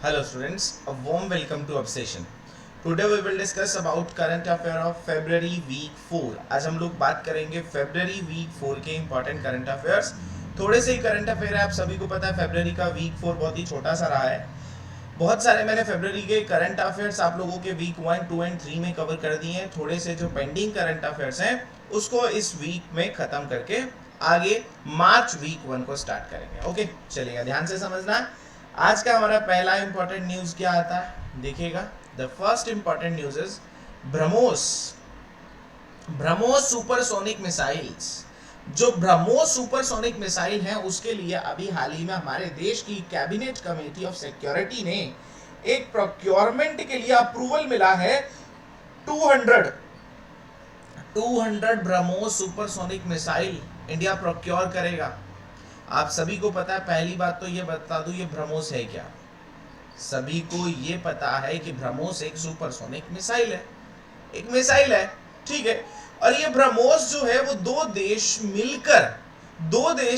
Hello students, a warm welcome to Obsession. Today we will discuss about current affair of February week 4. आज हम लोग बात करेंगे February week 4 के important current affairs. थोड़े से ही करंट अफेयर है, आप सभी को पता है फरवरी का वीक 4 बहुत ही छोटा सा रहा है. बहुत सारे मैंने फरवरी के करंट अफेयर्स आप लोगों के वीक 1, 2 एंड 3 में कवर कर दिए हैं. थोड़े से जो पेंडिंग करंट अफेयर्स हैं उसको इस वीक में खत्म करके आगे मार्च वीक 1 को स्टार्ट करेंगे. ओके, चलिएगा, ध्यान से समझना. आज का हमारा पहला इंपॉर्टेंट न्यूज क्या आता है देखिएगा. The first important news is BrahMos. BrahMos supersonic missiles. जो ब्रह्मोस सुपरसोनिक मिसाइल है उसके लिए अभी हाल ही में हमारे देश की कैबिनेट कमेटी ऑफ सिक्योरिटी ने एक प्रोक्योरमेंट के लिए अप्रूवल मिला है. 200 BrahMos supersonic missile India procure करेगा. आप सभी को पता है, पहली बात तो ये बता दूं, ये ब्रह्मोस है क्या. सभी को ये पता है कि ब्रह्मोस एक सुपरसोनिक मिसाइल है, एक मिसाइल है, ठीक है. और ये ब्रह्मोस जो है वो दो देश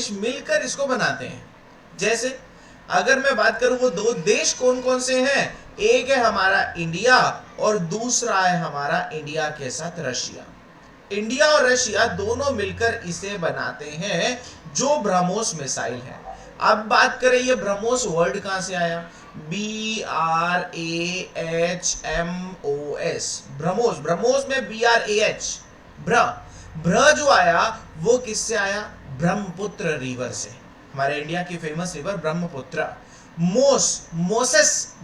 मिलकर इसको बनाते हैं. जैसे अगर मैं बात करूं वो दो देश कौन कौन से हैं, एक है हमारा इंडिया और दूसरा है हमारा इंडिया के साथ रशिया. इंडिया और रशिया दोनों मिलकर इसे बनाते हैं जो ब्रह्मोस मिसाइल है. अब बात करें ये ब्रह्मोस वर्ड कहां से आया. BRAHMOS, ब्रह्मोस. ब्रह्मोस में BRAH, ब्र जो आया वो किससे आया, ब्रह्मपुत्र रिवर से. हमारे इंडिया की famous river Brahmaputra. Moses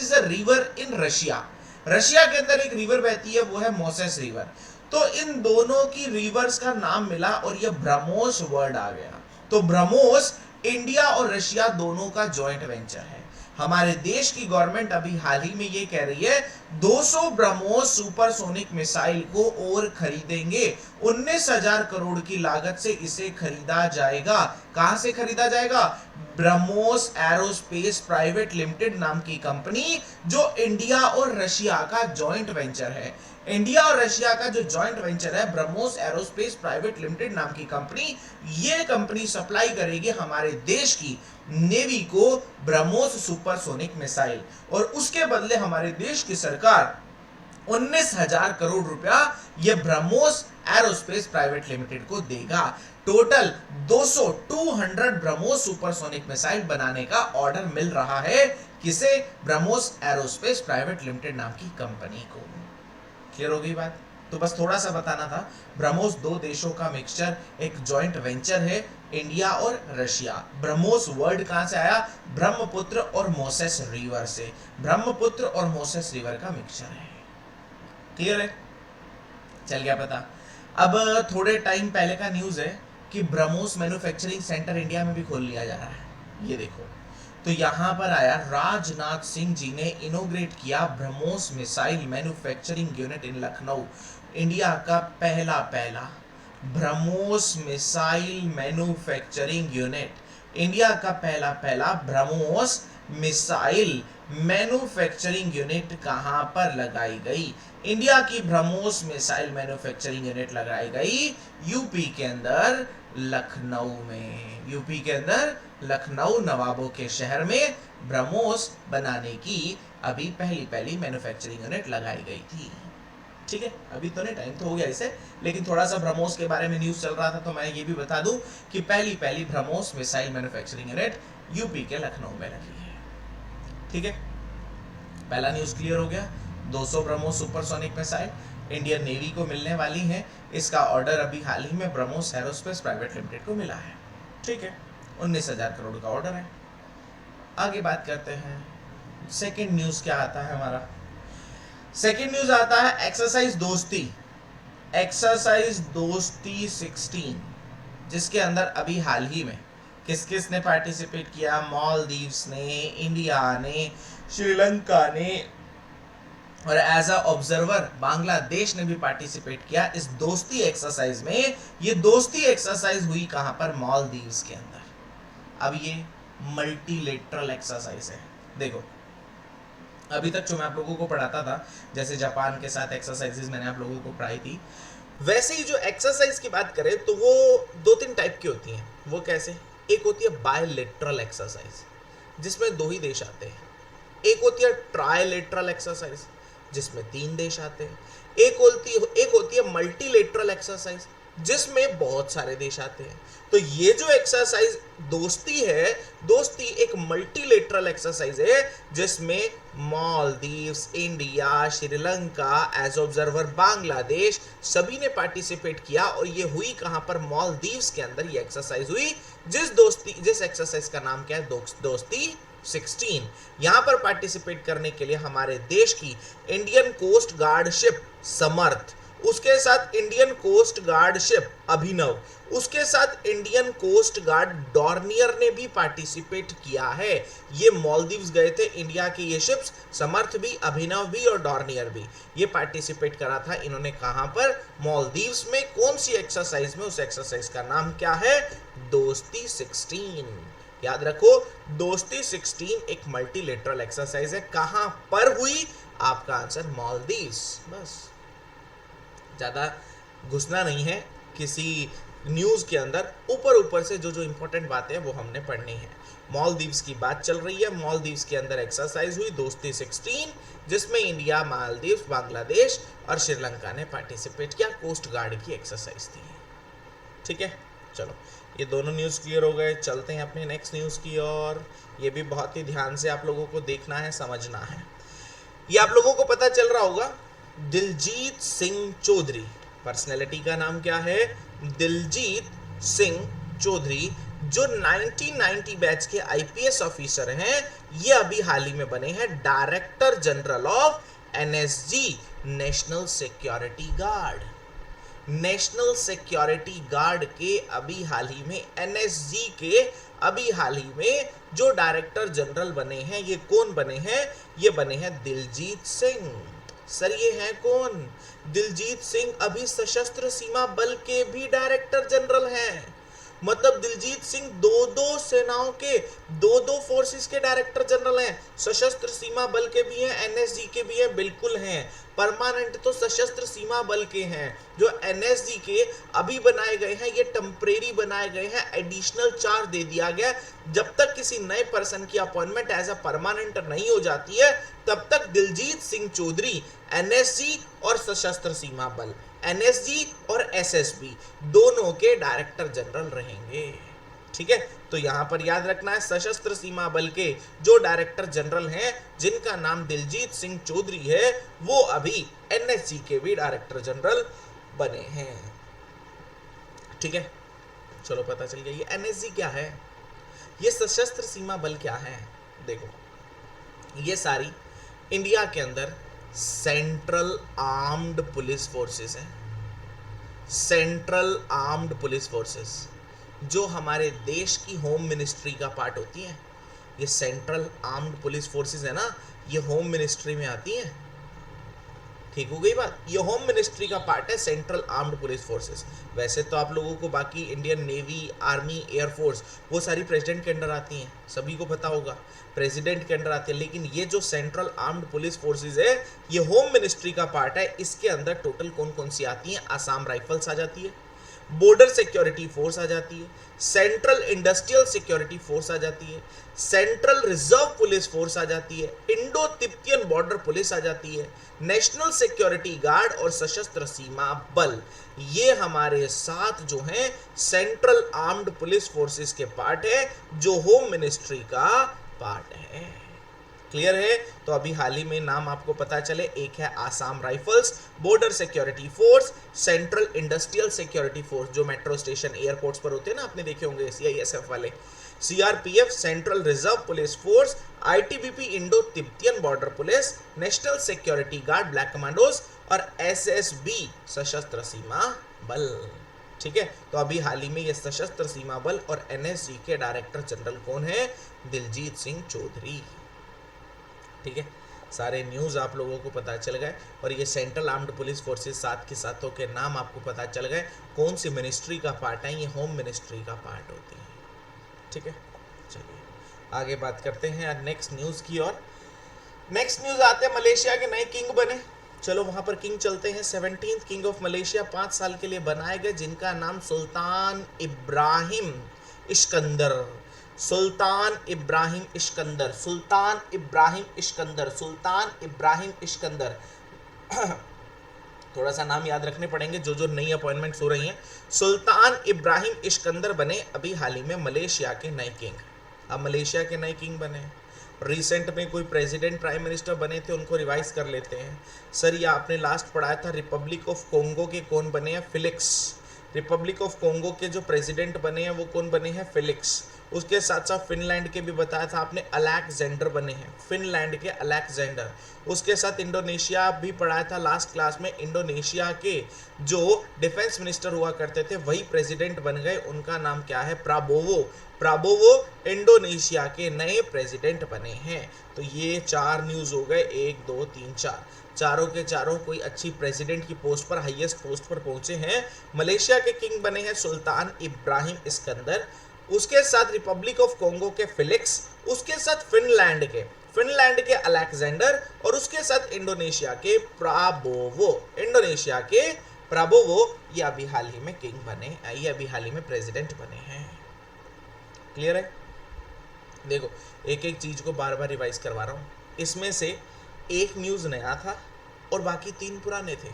is a river in Russia. Russia के अंदर एक रिवर बहती है, वो है मोसेस रिवर. तो इन दोनों की रिवर्स का नाम मिला और ये ब्रह्मोस वर्ड आ गया. तो ब्रह्मोस इंडिया और रशिया दोनों का जॉइंट वेंचर है. हमारे देश की गवर्नमेंट अभी हाल ही में ये कह रही है 200 ब्रह्मोस सुपरसोनिक मिसाइल को और खरीदेंगे. 19,000 करोड़ की लागत से इसे खरीदा जाएगा. कहां से खरीदा जाएगा, ब्रह्मोस एरोस्पेस प्राइवेट लिमिटेड नाम की कंपनी जो इंडिया और रशिया का जॉइंट वेंचर है. इंडिया और रशिया का जो जॉइंट वेंचर है ब्रह्मोस एरोस्पेस प्राइवेट लिमिटेड नाम की कंपनी, ये कंपनी सप्लाई करेगी हमारे देश की नेवी को ब्रह्मोस सुपरसोनिक मिसाइल. और उसके बदले हमारे देश की सरकार 19,000 करोड़ रुपया ये ब्रह्मोस एरोस्पेस प्राइवेट लिमिटेड को देगा. टोटल 200 ब्रह्मोस सुपरसोनिक मिसाइल बनाने का ऑर्डर मिल रहा है किसे, ब्रह्मोस एरोस्पेस प्राइवेट लिमिटेड नाम की कंपनी को. क्लियर हो गई बात. तो बस थोड़ा सा बताना था. ब्रह्मोस दो देशों का मिक्सचर, एक जॉइंट वेंचर है इंडिया और रशिया. ब्रह्मोस वर्ड कहां से आया, ब्रह्मपुत्र और मोसेस रिवर से. ब्रह्मपुत्र और मोसेस रिवर का मिक्सचर है. क्लियर है, चल गया पता. अब थोड़े टाइम पहले का न्यूज है कि ब्रह्मोस मैन्युफैक्चरिंग सेंटर इंडिया में भी खोल लिया जा रहा है. ये देखो, तो यहां पर आया राजनाथ सिंह जी ने इनोग्रेट किया BrahMos missile manufacturing unit in Lucknow. India का पहला BrahMos missile manufacturing unit. India का पहला ब्रह्मोस मिसाइल मैन्युफैक्चरिंग यूनिट कहां पर लगाई गई, इंडिया की ब्रह्मोस मिसाइल मैन्युफैक्चरिंग यूनिट लगाई गई यूपी के अंदर लखनऊ में. यूपी के अंदर लखनऊ नवाबों के शहर में ब्रह्मोस बनाने की अभी पहली मैन्युफैक्चरिंग यूनिट लगाई गई थी. ठीक है, अभी तो नहीं, टाइम तो हो गया इसे, लेकिन थोड़ा सा ब्रह्मोस के बारे में न्यूज चल रहा था तो मैं ये भी बता दूं कि पहली BrahMos missile manufacturing unit UP के लखनऊ में लगी है. ठीक है, पहला न्यूज क्लियर हो गया. 200 BrahMos supersonic missile Indian navy को मिलने वाली है. इसका ऑर्डर अभी हाल ही में ब्रह्मोस एरोस्पेस प्राइवेट लिमिटेड को मिला है. ठीक है, 19,000 करोड़ का ऑर्डर है. आगे बात करते हैं. सेकंड न्यूज क्या आता है हमारा, सेकंड न्यूज आता है एक्सरसाइज दोस्ती 16, जिसके अंदर अभी हाल ही में किस किस ने पार्टिसिपेट किया, मालदीव्स ने, इंडिया ने, श्रीलंका ने और एज अ ऑब्जर्वर बांग्लादेश ने भी पार्टिसिपेट किया इस दोस्ती एक्सरसाइज में. ये दोस्ती एक्सरसाइज हुई कहां पर, मालदीव्स के अंदर. अब ये मल्टीलेटरल एक्सरसाइज है. देखो, अभी तक जो मैं आप लोगों को पढ़ाता था, जैसे जापान के साथ एक्सरसाइजेस मैंने आप लोगों को पढ़ाई थी, वैसे ही जो एक्सरसाइज की बात करें तो वो 2-3 टाइप की होती हैं. वो कैसे, एक होती है बायलेटरल एक्सरसाइज जिसमें दो ही देश आते हैं. एक होती है ट्राइलेटरल एक्सरसाइज जिसमें 3 देश आते हैं, एक होती है मल्टीलेटरल एक्सरसाइज जिसमें बहुत सारे देश आते हैं। तो ये जो एक्सरसाइज दोस्ती है, दोस्ती एक मल्टीलेटरल एक्सरसाइज है जिसमें Maldives, India, Sri Lanka, as observer Bangladesh सभी ने पार्टिसिपेट किया। और ये हुई कहां पर? मालदीव्स के अंदर ये एक्सरसाइज हुई, जिस एक्सरसाइज का नाम क्या है? दोस्ती 16। यहां पर पार्टिसिपेट करने के लिए हमारे देश की इंडियन कोस्ट गार्ड शिप समर्थ, उसके साथ इंडियन कोस्ट गार्ड शिप अभिनव, उसके साथ इंडियन कोस्ट गार्ड डॉर्नियर ने भी पार्टिसिपेट किया है। ये मालदीव्स गए थे, इंडिया के ये शिप्स समर्थ भी, अभिनव भी और डॉर्नियर भी, ये पार्टिसिपेट करा था इन्होंने। कहां पर? मालदीव्स में। कौन सी एक्सरसाइज में? उस एक्सरसाइज का नाम क्या है? दोस्ती 16। याद रखो, दोस्ती 16 एक मल्टीलेटरल एक्सरसाइज है। कहां पर हुई? आपका आंसर मालदीव्स। बस, ज्यादा घुसना नहीं है किसी न्यूज के अंदर, ऊपर ऊपर से जो इंपॉर्टेंट बातें हैं वो हमने पढ़नी है। मालदीव्स की बात चल रही है, मालदीव्स के अंदर एक्सरसाइज हुई दोस्ती 16 जिसमें इंडिया, मालदीव्स, बांग्लादेश और श्रीलंका ने पार्टिसिपेट किया। कोस्ट गार्ड की एक्सरसाइज थी। ठीक है, चलो ये दोनों न्यूज़ क्लियर हो गए। चलते हैं अपने नेक्स्ट न्यूज़ की और ये भी बहुत ही ध्यान से आप लोगों को देखना है, समझना है। ये आप लोगों को पता चल रहा होगा, दिलजीत सिंह चौधरी, पर्सनैलिटी का नाम क्या है? दिलजीत सिंह चौधरी, जो 1990 बैच के आईपीएस ऑफिसर हैं, ये अभी हाल ही में बने हैं director general of NSG, national security guard. National security guard के अभी हाल ही में, एनएसजी के अभी हाल ही में जो डायरेक्टर जनरल बने हैं, ये कौन बने हैं? ये बने हैं दिलजीत सिंह। सर ये हैं कौन? दिलजीत सिंह अभी सशस्त्र सीमा बल के भी डायरेक्टर जनरल हैं। मतलब दिलजीत सिंह दो सेनाओं के, दो फोर्सेस के डायरेक्टर जनरल हैं। सशस्त्र सीमा बल के भी हैं, एनएसजी के भी हैं, बिल्कुल हैं। परमानेंट तो सशस्त्र सीमा बल के हैं। जो एनएसजी के अभी बनाए गए हैं, ये टेम्परेरी बनाए गए हैं, एडिशनल चार्ज दे दिया गया। जब तक किसी नए पर्सन की अपॉइंटमेंट एज अ परमानेंट नहीं हो जाती है, तब तक दिलजीत सिंह चौधरी एनएसजी और सशस्त्र सीमा बल, एनएसजी और एसएसबी दोनों के डायरेक्टर जनरल रहेंगे। ठीक है, तो यहां पर याद रखना है, सशस्त्र सीमा बल के जो डायरेक्टर जनरल हैं, जिनका नाम दिलजीत सिंह चौधरी है, वो अभी एनएसजी के भी डायरेक्टर जनरल बने हैं। ठीक है, चलो पता चल गया। ये एनएसजी क्या है, ये सशस्त्र सीमा बल क्या है? देखो, ये सारी इंडिया के अंदर सेंट्रल आर्म्ड पुलिस फोर्सेस हैं। सेंट्रल आर्म्ड पुलिस फोर्सेस जो हमारे देश की होम मिनिस्ट्री का पार्ट होती हैं। ये सेंट्रल आर्म्ड पुलिस फोर्सेस है ना, ये होम मिनिस्ट्री में आती हैं। ठीक हो गई बात? ये होम मिनिस्ट्री का पार्ट है सेंट्रल आर्म्ड पुलिस फोर्सेस। वैसे तो आप लोगों को बाकी इंडियन नेवी, आर्मी, एयरफोर्स वो सारी प्रेसिडेंट के अंडर आती हैं, सभी को पता होगा, प्रेसिडेंट के अंडर आती है। लेकिन ये जो सेंट्रल आर्म्ड पुलिस फोर्सेस है, ये होम मिनिस्ट्री का पार्ट है। इसके अंदर टोटल कौन कौन सी आती हैं? आसाम राइफल्स आ जाती है, बॉर्डर सिक्योरिटी फोर्स आ जाती है, सेंट्रल इंडस्ट्रियल सिक्योरिटी फोर्स आ जाती है, सेंट्रल रिजर्व पुलिस फोर्स आ जाती है, इंडो तिब्बतियन बॉर्डर पुलिस आ जाती है, नेशनल सिक्योरिटी गार्ड और सशस्त्र सीमा बल। ये हमारे साथ जो हैं सेंट्रल आर्म्ड पुलिस फोर्सेस के पार्ट है, जो होम मिनिस्ट्री का पार्ट है। क्लियर है? तो अभी हाल ही में नाम आपको पता चले, एक है Assam rifles, border security force, central industrial security force जो मेट्रो स्टेशन, एयरपोर्ट्स पर होते हैं ना, आपने देखे होंगे सीआईएसएफ वाले, CRPF central reserve police force, ITBP Indo Tibetan border police, national security guard black commandos और एसएसबी सशस्त्र सीमा बल। ठीक है, तो अभी हाल ही में ये सशस्त्र सीमा बल और एनएसजी के डायरेक्टर जनरल कौन है? दिलजीत सिंह चौधरी। ठीक है, सारे न्यूज़ आप लोगों को पता चल गए और ये सेंट्रल आर्म्ड पुलिस फोर्सेस साथ के साथों के नाम आपको पता चल गए, कौन सी मिनिस्ट्री का पार्ट है, ये होम मिनिस्ट्री का पार्ट होती है। ठीक है, चलिए आगे बात करते हैं नेक्स्ट न्यूज़ की और नेक्स्ट न्यूज़ आते हैं, मलेशिया के नए किंग बने। चलो वहाँ पर किंग चलते हैं। 17th किंग ऑफ मलेशिया 5 साल के लिए बनाए गए, जिनका नाम सुल्तान इब्राहिम इस्कंदर। सुल्तान इब्राहिम इस्कंदर, सुल्तान इब्राहिम इस्कंदर, सुल्तान इब्राहिम इस्कंदर। थोड़ा सा नाम याद रखने पड़ेंगे जो जो नई अपॉइंटमेंट्स हो रही हैं। सुल्तान इब्राहिम इस्कंदर बने अभी हाल ही में मलेशिया के नए किंग। अब मलेशिया के नए किंग बने। रिसेंट में कोई प्रेसिडेंट प्राइम मिनिस्टर बने थे, उनको रिवाइज कर लेते हैं। सर ये आपने लास्ट पढ़ाया था रिपब्लिक ऑफ कोंगो के कौन बने हैं? फिलिक्स। रिपब्लिक ऑफ कोंगो के जो प्रेसिडेंट बने हैं वो कौन बने हैं? फिलिक्स। उसके साथ साथ फिनलैंड के भी बताया था आपने, अलेक्जेंडर बने हैं, फिनलैंड के अलेक्जेंडर। उसके साथ इंडोनेशिया भी पढ़ाया था लास्ट क्लास में, इंडोनेशिया के जो डिफेंस मिनिस्टर हुआ करते थे वही प्रेसिडेंट बन गए, उनका नाम क्या है? प्राबोवो। प्राबोवो इंडोनेशिया के नए प्रेसिडेंट बने हैं। तो ये 4 न्यूज़ हो गए, 1 2 3 4, चारों के चारों कोई अच्छी प्रेसिडेंट की पोस्ट पर, हाईएस्ट पोस्ट पर पहुंचे हैं। मलेशिया के किंग बने हैं सुल्तान इब्राहिम इस्कंदर, उसके साथ रिपब्लिक ऑफ कोंगो के फिलिक्स, उसके साथ फिनलैंड के अलेक्जेंडर, और उसके साथ इंडोनेशिया के प्राबोवो। इंडोनेशिया के प्राबोवो ये अभी हाल ही में किंग बने, ये अभी हाल ही में प्रेसिडेंट बने हैं। क्लियर है? देखो एक एक चीज को बार बार रिवाइज करवा रहा हूँ। इसमें से एक न्यूज़ नया था और बाकी 3 पुराने थे,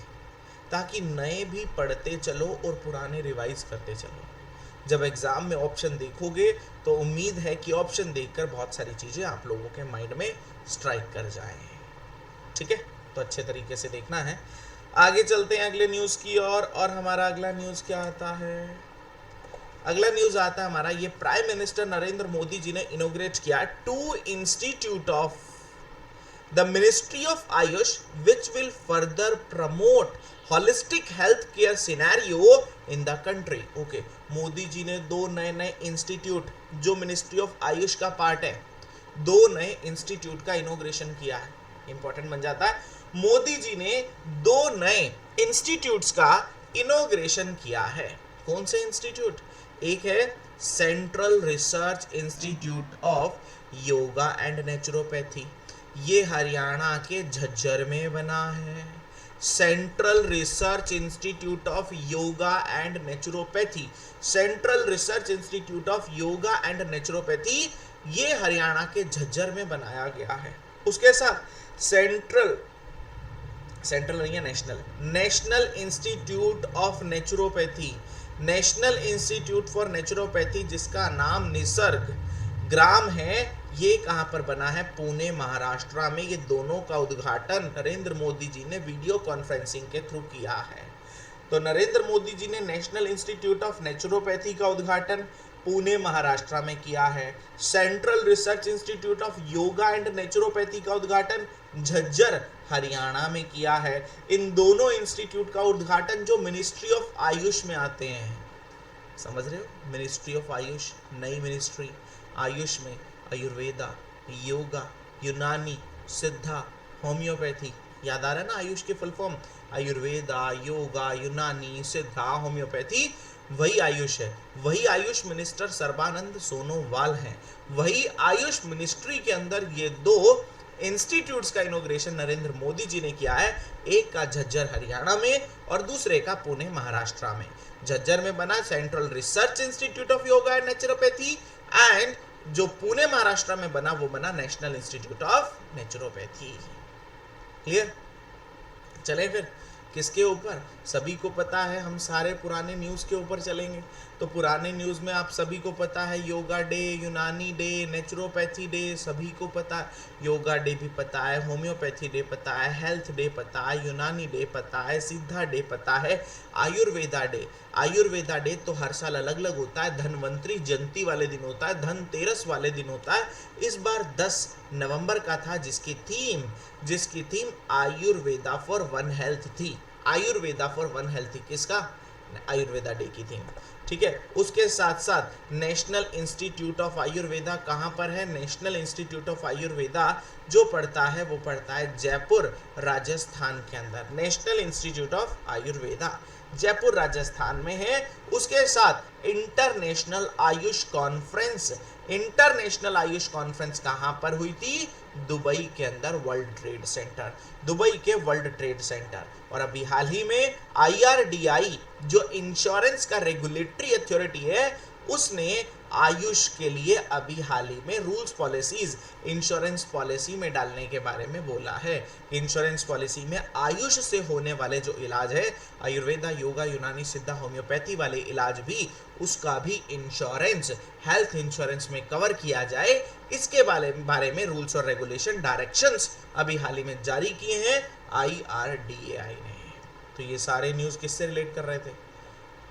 ताकि नए भी पढ़ते चलो और पुराने रिवाइज करते चलो। जब एग्जाम में ऑप्शन देखोगे तो उम्मीद है कि ऑप्शन देखकर बहुत सारी चीज़ें आप लोगों के माइंड में स्ट्राइक कर जाएं। ठीक है, तो अच्छे तरीके से देखना है। आगे चलते हैं अगले न्यूज़ की ओर, और हमारा अगला न्यूज़ क्या आता है? अगला न्यूज़ आता है हमारा, ये प्राइम मिनिस्टर नरेंद्र मोदी जी ने इनोग्रेट किया 2 institute of the ministry of AYUSH which will further promote holistic health care scenario in the country. Okay, Modi ji ने 2 नए इंस्टीट्यूट जो मिनिस्ट्री ऑफ आयुष का पार्ट है, 2 नए इंस्टीट्यूट का इनोग्रेशन किया है। इंपॉर्टेंट बन जाता है, मोदी जी ने 2 नए इंस्टीट्यूट्स का इनोग्रेशन किया है। कौन से इंस्टीट्यूट? एक है central research institute of yoga and naturopathy, ये हरियाणा के झज्जर में बना है। Central research institute of yoga and naturopathy, central research institute of yoga and naturopathy, ये हरियाणा के झज्जर में बनाया गया है। उसके साथ सेंट्रल नहीं है, national institute of naturopathy, national institute for naturopathy, जिसका नाम निसर्ग ग्राम है, ये कहां पर बना है? पुणे महाराष्ट्र में। ये दोनों का उद्घाटन नरेंद्र मोदी जी ने वीडियो कॉन्फ्रेंसिंग के थ्रू किया है। तो नरेंद्र मोदी जी ने नेशनल इंस्टीट्यूट ऑफ नेचुरोपैथी का उद्घाटन पुणे महाराष्ट्र में किया है। Central research institute of yoga and naturopathy का उद्घाटन झज्जर हरियाणा में किया है। इन दोनों इंस्टीट्यूट का उद्घाटन जो मिनिस्ट्री ऑफ आयुष में आते हैं, समझ रहे हो? मिनिस्ट्री ऑफ आयुष, नई मिनिस्ट्री आयुष में आयुर्वेदा, योगा, यूनानी, सिद्धा, होम्योपैथी, याद आ रहा है ना आयुष की फुल फॉर्म? आयुर्वेदा, योगा, यूनानी, सिद्धा, होम्योपैथी, वही आयुष है। वही आयुष मिनिस्टर सर्बानंद सोनोवाल हैं। वही आयुष मिनिस्ट्री के अंदर ये 2 इंस्टीट्यूट्स का इनोग्रेशन नरेंद्र मोदी जी ने किया है, एक का झज्जर हरियाणा में और दूसरे का पुणे महाराष्ट्र में। झज्जर में बना central research institute of yoga and naturopathy, and जो पुणे महाराष्ट्र में बना वो बना national institute of naturopathy. Clear? चले फिर किसके ऊपर? सभी को पता है हम सारे पुराने न्यूज़ के ऊपर चलेंगे। तो पुराने न्यूज़ में आप सभी को पता है योगा डे, यूनानी डे, नेचुरोपैथी डे, सभी को पता है। योगा डे भी पता है, होम्योपैथी डे पता है, हेल्थ डे पता है, यूनानी डे पता है, सिद्धा डे पता है, आयुर्वेदा डे। आयुर्वेदा डे तो हर साल अलग अलग होता है, धनवंतरी जयंती वाले दिन होता है, धनतेरस वाले दिन होता है। इस बार 10 नवंबर का था, जिसकी theme Ayurveda for one health थी। आयुर्वेदा फॉर वन हेल्थ थी, किसका? आयुर्वेदा डे की थीम। ठीक है, उसके साथ साथ नेशनल इंस्टीट्यूट ऑफ आयुर्वेदा कहाँ पर है? नेशनल इंस्टीट्यूट ऑफ आयुर्वेदा जो पढ़ता है वो पढ़ता है जयपुर राजस्थान के अंदर। National institute of Ayurveda Jaipur Rajasthan में है। उसके साथ international Ayush conference, international Ayush conference कहां पर हुई थी? दुबई के अंदर, वर्ल्ड ट्रेड सेंटर, दुबई के वर्ल्ड ट्रेड सेंटर। और अभी हाल ही में IRDAI जो इंश्योरेंस का रेगुलेटरी अथॉरिटी है, उसने आयुष के लिए अभी हाल ही में रूल्स पॉलिसीज इंश्योरेंस पॉलिसी में डालने के बारे में बोला है। इंश्योरेंस पॉलिसी में आयुष से होने वाले जो इलाज है, आयुर्वेदा, योगा, यूनानी, सिद्धा, होम्योपैथी वाले इलाज भी, उसका भी इंश्योरेंस, हेल्थ इंश्योरेंस में कवर किया जाए, इसके बारे में रूल्स और रेगुलेशन डायरेक्शंस अभी हाल ही में जारी किए हैं IRDAI ने। तो ये सारे न्यूज़ किससे रिलेट कर रहे थे?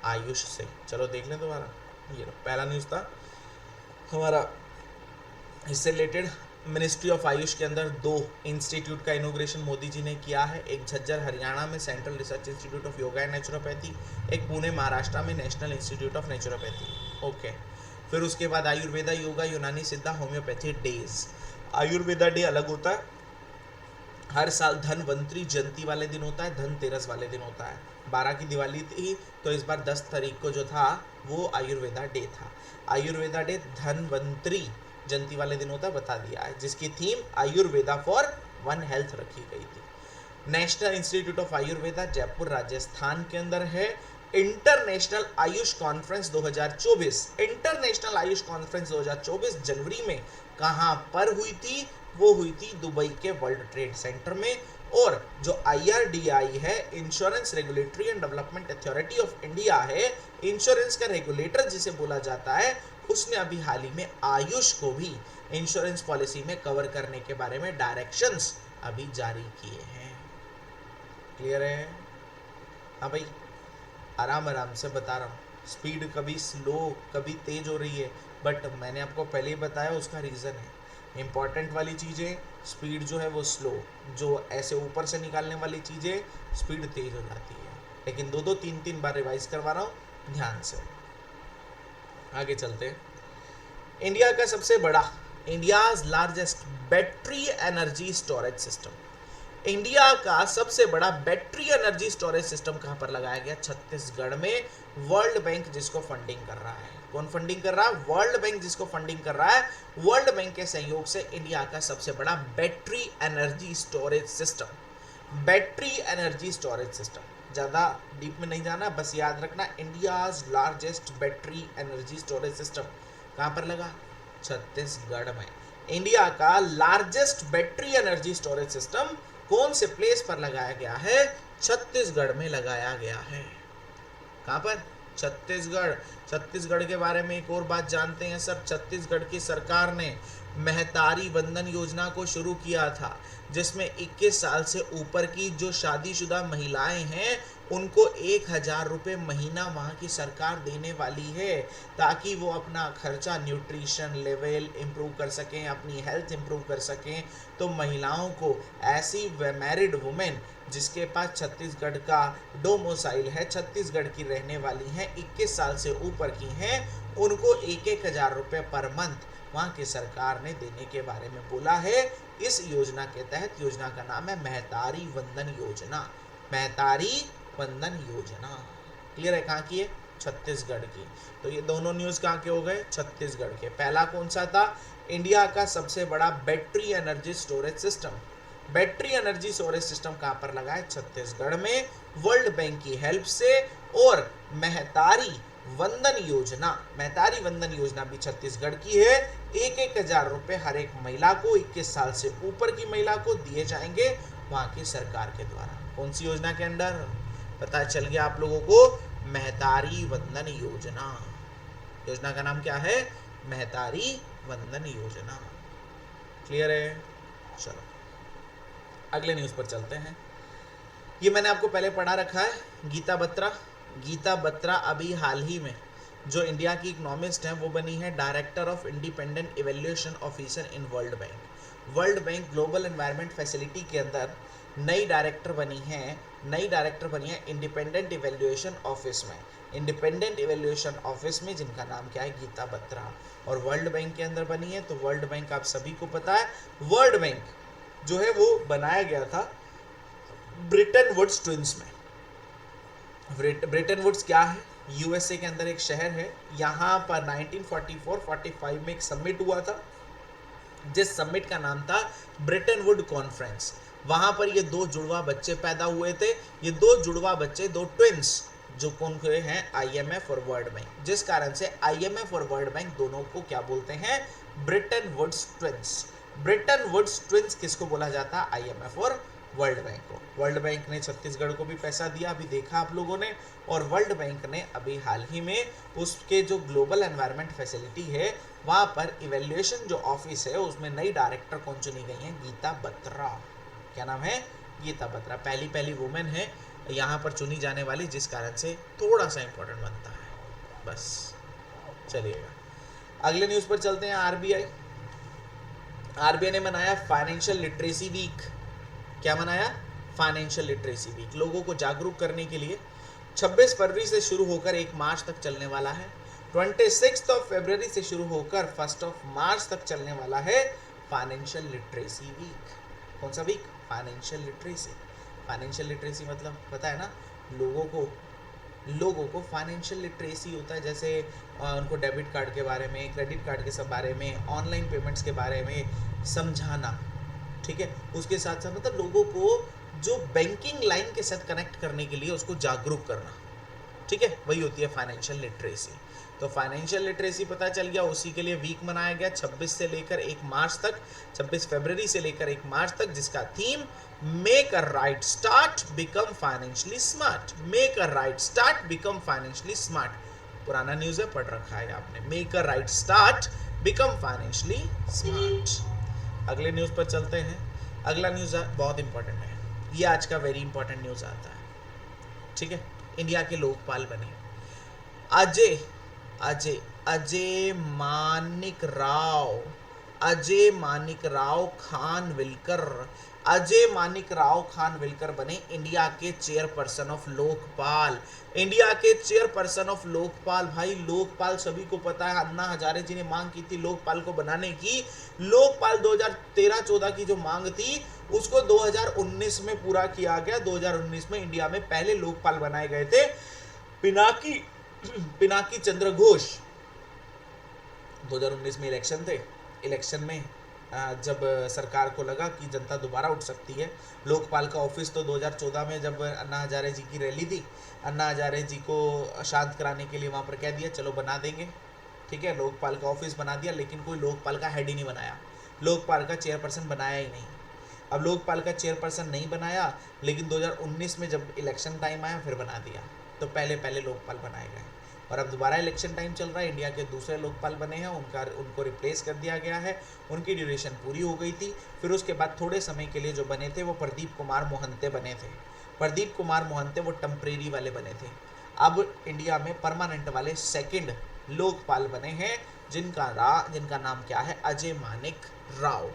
आयुष से। चलो देख लें दोबारा। ये पहला न्यूज़ था हमारा इससे रिलेटेड, मिनिस्ट्री ऑफ आयुष के अंदर 2 इंस्टीट्यूट का इनोग्रेशन मोदी जी ने किया है। एक झज्जर हरियाणा में central research institute of yoga and naturopathy, एक पुणे महाराष्ट्र में national institute of naturopathy. Okay, फिर उसके बाद आयुर्वेदा, योगा, यूनानी, सिद्धा, होम्योपैथी डेज। आयुर्वेदा डे अलग होता है, हर साल धनवंतरी जयंती वाले दिन होता है, धनतेरस वाले दिन होता है। 12 की दिवाली थी तो इस बार 10 तारीख को जो था वो आयुर्वेदा डे था। आयुर्वेदा डे धनवंतरी जयंती वाले दिन होता है, बता दिया है, जिसकी theme Ayurveda for one health रखी गई थी। National institute of Ayurveda Jaipur Rajasthan के अंदर है। International Ayush conference 2024, international Ayush conference 2024 जनवरी में कहाँ पर हुई थी? वो हुई थी दुबई के वर्ल्ड ट्रेड सेंटर में। और जो IRDAI है, insurance regulatory and development authority of India है, इंश्योरेंस का रेगुलेटर जिसे बोला जाता है, उसने अभी हाल ही में आयुष को भी इंश्योरेंस पॉलिसी में कवर करने के बारे में डायरेक्शंस अभी जारी किए हैं। क्लियर है? हाँ भाई, आराम आराम से बता रहा हूँ, स्पीड कभी स्लो कभी तेज हो रही है, बट मैंने आपको पहले ही बताया उसका रीज़न है। इम्पॉर्टेंट वाली चीज़ें स्पीड जो है वो स्लो, जो ऐसे ऊपर से निकालने वाली चीज़ें स्पीड तेज हो जाती है। लेकिन 2-2 3-3 बार रिवाइज करवा रहा हूँ, ध्यान से। आगे चलते हैं। इंडिया का सबसे बड़ा, India's largest battery energy storage system, India का सबसे बड़ा बैटरी एनर्जी स्टोरेज सिस्टम कहाँ पर लगाया गया? छत्तीसगढ़ में। वर्ल्ड बैंक जिसको फंडिंग कर रहा है, कौन फंडिंग कर रहा है? वर्ल्ड बैंक जिसको फंडिंग कर रहा है, वर्ल्ड बैंक के सहयोग से इंडिया का सबसे बड़ा battery energy storage system, battery energy storage system. ज़्यादा डीप में नहीं जाना, बस याद रखना, India's largest battery energy storage system कहाँ पर लगा? छत्तीसगढ़ में। इंडिया का largest battery energy storage system कौन से प्लेस पर लगाया गया है? छत्तीसगढ़ में लगाया गया है। कहाँ पर? छत्तीसगढ़। छत्तीसगढ़ के बारे में एक और बात जानते हैं सर, छत्तीसगढ़ की सरकार ने महतारी वंदन योजना को शुरू किया था, जिसमें 21 साल से ऊपर की जो शादीशुदा महिलाएं हैं उनको 1000 रुपये महीना वहाँ की सरकार देने वाली है, ताकि वो अपना खर्चा, न्यूट्रिशन लेवल इम्प्रूव कर सकें, अपनी हेल्थ इम्प्रूव कर सकें। तो महिलाओं को, ऐसी मैरिड वुमेन जिसके पास छत्तीसगढ़ का डोमोसाइल है, छत्तीसगढ़ की रहने वाली हैं, 21 साल से ऊपर की हैं, उनको 1-1000 रुपये पर मंथ वहाँ की सरकार ने देने के बारे में बोला है। इस योजना के तहत, योजना का नाम है महतारी वंदन योजना, महतारी वंदन योजना। क्लियर है? कहाँ की है? छत्तीसगढ़ की। तो ये दोनों न्यूज़ कहाँ के हो गए? छत्तीसगढ़ के। पहला कौन सा था? इंडिया का सबसे बड़ा battery energy storage system. Battery energy storage system कहाँ पर लगा है? छत्तीसगढ़ में, वर्ल्ड बैंक की हेल्प से। और महतारी वंदन योजना, महतारी वंदन योजना भी छत्तीसगढ़ की है। 1-1000 रुपये हर एक महिला को, 21 साल से ऊपर की महिला को दिए जाएंगे वहाँ की सरकार के द्वारा। कौन सी योजना के अंडर? पता चल गया आप लोगों को, महतारी वंदन योजना। योजना का नाम क्या है? महतारी वंदन योजना। क्लियर है? चलो अगले न्यूज़ पर चलते हैं। ये मैंने आपको पहले पढ़ा रखा है, गीता बत्रा। गीता बत्रा अभी हाल ही में जो इंडिया की इकोनॉमिस्ट हैं वो बनी है director of independent evaluation officer in world bank. World bank global environment facility के अंदर नई डायरेक्टर बनी है, नई डायरेक्टर बनी है इंडिपेंडेंट इवेल्यूएशन ऑफिस में, इंडिपेंडेंट इवेल्यूएशन ऑफिस में, जिनका नाम क्या है? गीता बत्रा। और वर्ल्ड बैंक के अंदर बनी है। तो वर्ल्ड बैंक आप सभी को पता है, वर्ल्ड बैंक जो है वो बनाया गया था ब्रिटेन वुड्स ट्विंस में। ब्रिटेन वुड्स क्या है? यूएसए के अंदर एक शहर है। यहाँ पर 1944-45 में एक समिट हुआ था, जिस समिट का नाम था ब्रिटेन वुड कॉन्फ्रेंस। वहाँ पर ये 2 जुड़वा बच्चे पैदा हुए थे। ये 2 जुड़वा बच्चे, 2 ट्विंस, जो कौन के हैं, आईएमएफ और वर्ल्ड बैंक, जिस कारण से आईएमएफ और वर्ल्ड बैंक दोनों को क्या बोलते हैं, Bretton Woods twins. Bretton Woods twins किसको बोला जाता है, आईएमएफ और वर्ल्ड बैंक को। वर्ल्ड बैंक ने छत्तीसगढ़ को भी पैसा दिया, अभी देखा आप लोगों ने, और वर्ल्ड बैंक ने अभी हाल ही में उसके जो ग्लोबल एनवायरनमेंट फैसिलिटी है वहाँ पर इवेल्युएशन जो ऑफिस है उसमें नई डायरेक्टर कौन चुनी गई है, गीता बत्रा। क्या नाम है, गीता बत्रा, पहली वुमेन है यहाँ पर चुनी जाने वाली, जिस कारण से थोड़ा सा इंपॉर्टेंट बनता है। बस चलिएगा अगले न्यूज़ पर चलते हैं। आरबीआई ने मनाया फाइनेंशियल लिटरेसी वीक। क्या मनाया, फाइनेंशियल लिटरेसी वीक। लोगों को जागरूक करने के लिए 26 फरवरी से शुरू होकर 1 मार्च तक चलने वाला है। 26 फरवरी से शुरू होकर 1 मार्च तक चलने वाला है फाइनेंशियल लिटरेसी वीक। कौन सा week, financial literacy. Financial literacy मतलब पता है ना, लोगों को फाइनेंशियल लिटरेसी होता है, जैसे उनको डेबिट कार्ड के बारे में, क्रेडिट कार्ड के सब बारे में, ऑनलाइन पेमेंट्स के बारे में समझाना, ठीक है। उसके साथ साथ मतलब लोगों को जो बैंकिंग लाइन के साथ कनेक्ट करने के लिए उसको जागरूक करना, ठीक है, वही होती है फाइनेंशियल लिटरेसी। तो फाइनेंशियल लिटरेसी पता चल गया, उसी के लिए वीक मनाया गया 26 से लेकर 1 मार्च तक, 26 फरवरी से लेकर 1 मार्च तक, जिसका theme make a right start become financially smart. Make a right start become financially smart, पुराना न्यूज़ है, पढ़ रखा है आपने। Make a right start become financially smart. अगले न्यूज़ पर चलते हैं। अगला न्यूज़ बहुत इंपॉर्टेंट है, ये आज का वेरी इंपॉर्टेंट न्यूज़ आता है, ठीक है। इंडिया के लोकपाल बने अजय मानिक राव खानविलकर। अजय मानिक राव खानविलकर बने इंडिया के चेयरपर्सन ऑफ लोकपाल। इंडिया के चेयरपर्सन ऑफ लोकपाल। भाई लोकपाल सभी को पता है, अन्ना हजारे जी ने मांग की थी लोकपाल को बनाने की। लोकपाल 2013-14 की जो मांग थी उसको 2019 में पूरा किया गया। 2019 में इंडिया में पहले लोकपाल बनाए गए थे, पिनाकी चंद्र घोष। 2019 में इलेक्शन थे, इलेक्शन में जब सरकार को लगा कि जनता दोबारा उठ सकती है, लोकपाल का ऑफिस तो 2014 में जब अन्ना हजारे जी की रैली थी, अन्ना हजारे जी को शांत कराने के लिए वहाँ पर कह दिया चलो बना देंगे, ठीक है, लोकपाल का ऑफिस बना दिया, लेकिन कोई लोकपाल का हेड ही नहीं बनाया, लोकपाल का चेयरपर्सन बनाया ही नहीं। अब लोकपाल का चेयरपर्सन नहीं बनाया, लेकिन 2019 में जब इलेक्शन टाइम आया फिर बना दिया, तो पहले लोकपाल बनाए गए। और अब दोबारा इलेक्शन टाइम चल रहा है, इंडिया के दूसरे लोकपाल बने हैं, उनको रिप्लेस कर दिया गया है, उनकी ड्यूरेशन पूरी हो गई थी। फिर उसके बाद थोड़े समय के लिए जो बने थे वो प्रदीप कुमार मोहंते बने थे। प्रदीप कुमार मोहंते वो टेम्परेरी वाले बने थे। अब इंडिया में परमानेंट वाले सेकंड लोकपाल बने हैं, जिनका नाम क्या है, अजय मानिक राव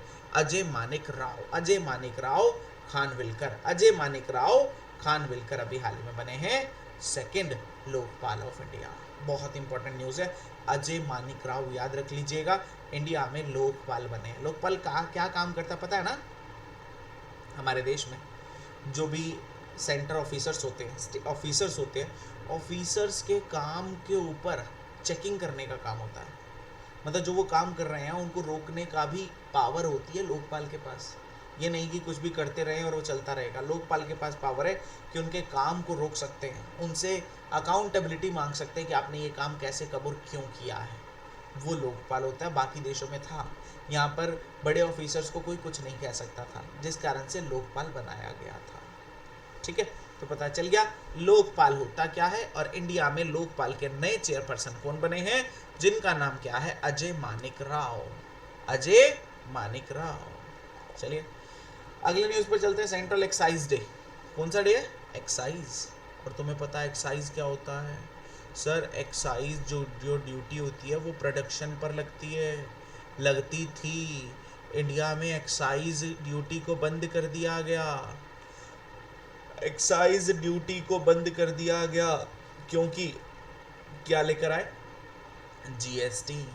खानविलकर। अजय मानिक राव खानविलकर अभी हाल में बने हैं सेकंड लोकपाल ऑफ इंडिया। बहुत इंपॉर्टेंट न्यूज़ है, अजय मानिक राव याद रख लीजिएगा, इंडिया में लोकपाल बने हैं। लोकपाल का क्या काम करता पता है ना, हमारे देश में जो भी सेंटर ऑफिसर्स होते हैं, ऑफिसर्स के काम के ऊपर चेकिंग करने का काम होता है। मतलब जो वो काम कर रहे हैं उनको रोकने का भी पावर होती है लोकपाल के पास। ये नहीं कि कुछ भी करते रहें और वो चलता रहेगा। लोकपाल के पास पावर है कि उनके काम को रोक सकते हैं, उनसे अकाउंटेबिलिटी मांग सकते हैं कि आपने ये काम कैसे, कब और क्यों किया है। वो लोकपाल होता है। बाकी देशों में था, यहाँ पर बड़े ऑफिसर्स को कोई कुछ नहीं कह सकता था, जिस कारण से लोकपाल बनाया गया था, ठीक है। तो पता चल गया लोकपाल होता क्या है, और इंडिया में लोकपाल के नए चेयरपर्सन कौन बने हैं, जिनका नाम क्या है, अजय मानिक राव। चलिए अगले न्यूज़ पर चलते हैं। Central excise day. कौन सा डे है, एक्साइज। और तुम्हें पता है एक्साइज क्या होता है सर? एक्साइज जो ड्यूटी होती है वो प्रोडक्शन पर लगती थी। इंडिया में एक्साइज ड्यूटी को बंद कर दिया गया, क्योंकि क्या लेकर आए, जीएसटी।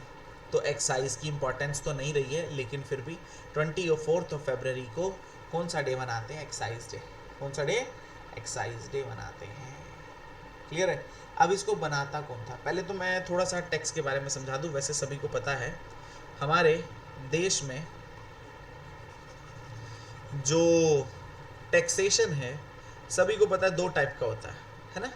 तो एक्साइज की इंपॉर्टेंस तो नहीं रही है, लेकिन फिर भी 24 फरवरी को कौन सा डे मनाते हैं, एक्साइज डे। कौन सा डे, एक्साइज डे मनाते हैं। क्लियर है। अब इसको बनाता कौन था, पहले तो मैं थोड़ा सा टैक्स के बारे में समझा दूं। वैसे सभी को पता है हमारे देश में जो टैक्सेशन है, सभी को पता है 2 टाइप का होता है ना।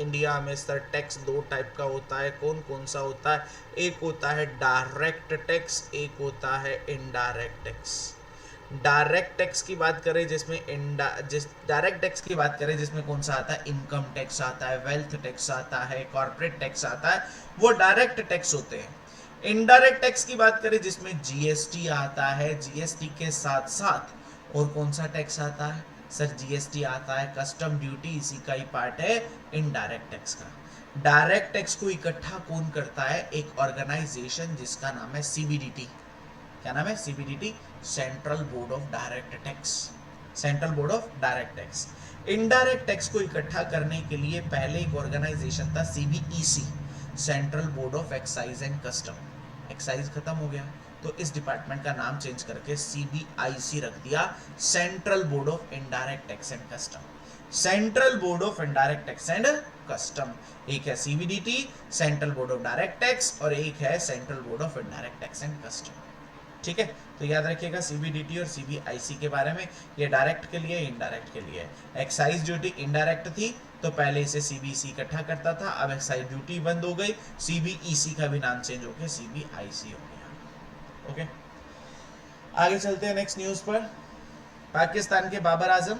इंडिया में सर टैक्स दो टाइप का होता है, कौन कौन सा होता है? एक होता है डायरेक्ट टैक्स, एक होता है इनडायरेक्ट टैक्स। डायरेक्ट टैक्स की बात करें जिसमें डायरेक्ट टैक्स की बात करें जिसमें कौन सा आता है? इनकम टैक्स आता है, वेल्थ टैक्स आता है, कॉर्पोरेट टैक्स आता है, वो डायरेक्ट टैक्स होते हैं। इनडायरेक्ट टैक्स की बात करें जिसमें जीएसटी आता है, जीएसटी के साथ साथ और कौन सा टैक्स आता है? सर जीएसटी आता है, कस्टम ड्यूटी, इसी का ही पार्ट है इनडायरेक्ट टैक्स का। डायरेक्ट टैक्स को इकट्ठा कौन करता है? एक ऑर्गेनाइजेशन जिसका नाम है सीबीडीटी। क्या नाम है? CBDT, central board of direct tax. Central board of direct tax. Indirect tax को इकट्ठा करने के लिए पहले एक ऑर्गेनाइजेशन था CBEC, central board of excise and custom. Excise खत्म हो गया तो इस डिपार्टमेंट का नाम चेंज करके सीबीआईसी रख दिया, central board of indirect tax and custom. Central board of indirect tax and custom, एक है CBDT, central board of direct tax, और एक है central board of indirect tax and custom. ठीक है, तो याद रखिएगा सीबीडीटी और सीबीआईसी के बारे में, ये डायरेक्ट के लिए, इनडायरेक्ट के लिए। एक्साइज ड्यूटी इनडायरेक्ट थी तो पहले इसे सीबीसी इकट्ठा करता था, अब एक्साइज ड्यूटी बंद हो गई, सीबीईसी का भी नाम चेंज हो गया, सीबीआईसी हो गया। ओके, आगे चलते हैं नेक्स्ट न्यूज पर। पाकिस्तान के बाबर आजम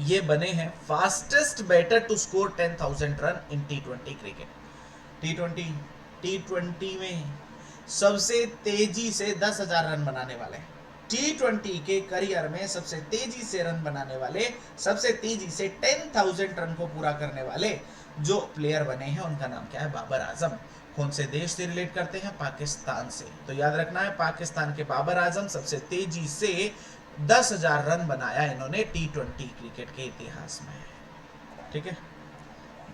ये बने हैं fastest batter to score 10,000 run in टी20 क्रिकेट। टी20 में सबसे तेजी से 10,000 रन बनाने वाले, टी20 के करियर में सबसे तेजी से रन बनाने वाले, सबसे तेजी से 10,000 रन को पूरा करने वाले जो प्लेयर बने हैं उनका नाम क्या है? बाबर आजम। कौन से देश से रिलेट करते हैं? पाकिस्तान से। तो याद रखना है, पाकिस्तान के बाबर आजम सबसे तेजी से 10,000 रन बनाया इन्होंने टी20 क्रिकेट के इतिहास में। ठीक है,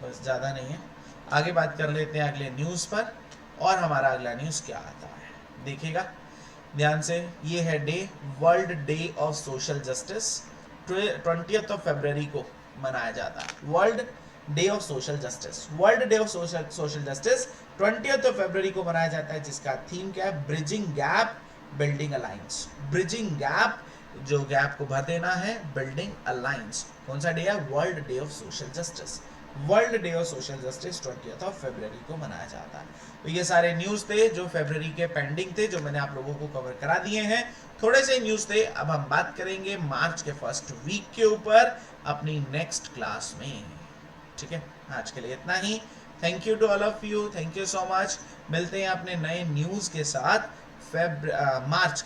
बस ज्यादा नहीं है, आगे बात कर लेते हैं अगले न्यूज पर। और हमारा अगला न्यूज क्या आता है देखिएगा ध्यान से। ये है day, world day of social justice. 20th of February को मनाया जाता है world day of social justice. World day of social justice 20th of February को मनाया जाता है, जिसका थीम क्या है? Bridging gap, building alliance. Bridging gap, जो गैप को भर देना है, बिल्डिंग अलायंस। कौन सा डे है? World day of social justice. World day of social justice 20th of February को मनाया जाता है। तो ये सारे न्यूज थे जो फरवरी के पेंडिंग थे, जो मैंने आप लोगों को कवर करा दिए हैं। थोड़े से न्यूज थे, अब हम बात करेंगे मार्च के फर्स्ट वीक के ऊपर अपनी नेक्स्ट क्लास में। ठीक है, आज के लिए इतना ही। Thank you to all of you, thank you so much. मिलते हैं अपने नए न्यूज के साथ मार्च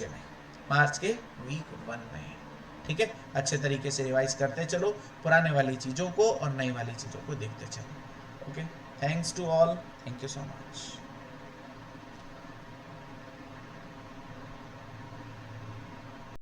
के वीक 1 में। ठीक है, अच्छे तरीके से रिवाइज करते चलो, पुराने वाली चीज़ों को और नई वाली चीज़ों को देखते चलो। Okay, thanks to all, thank you so much.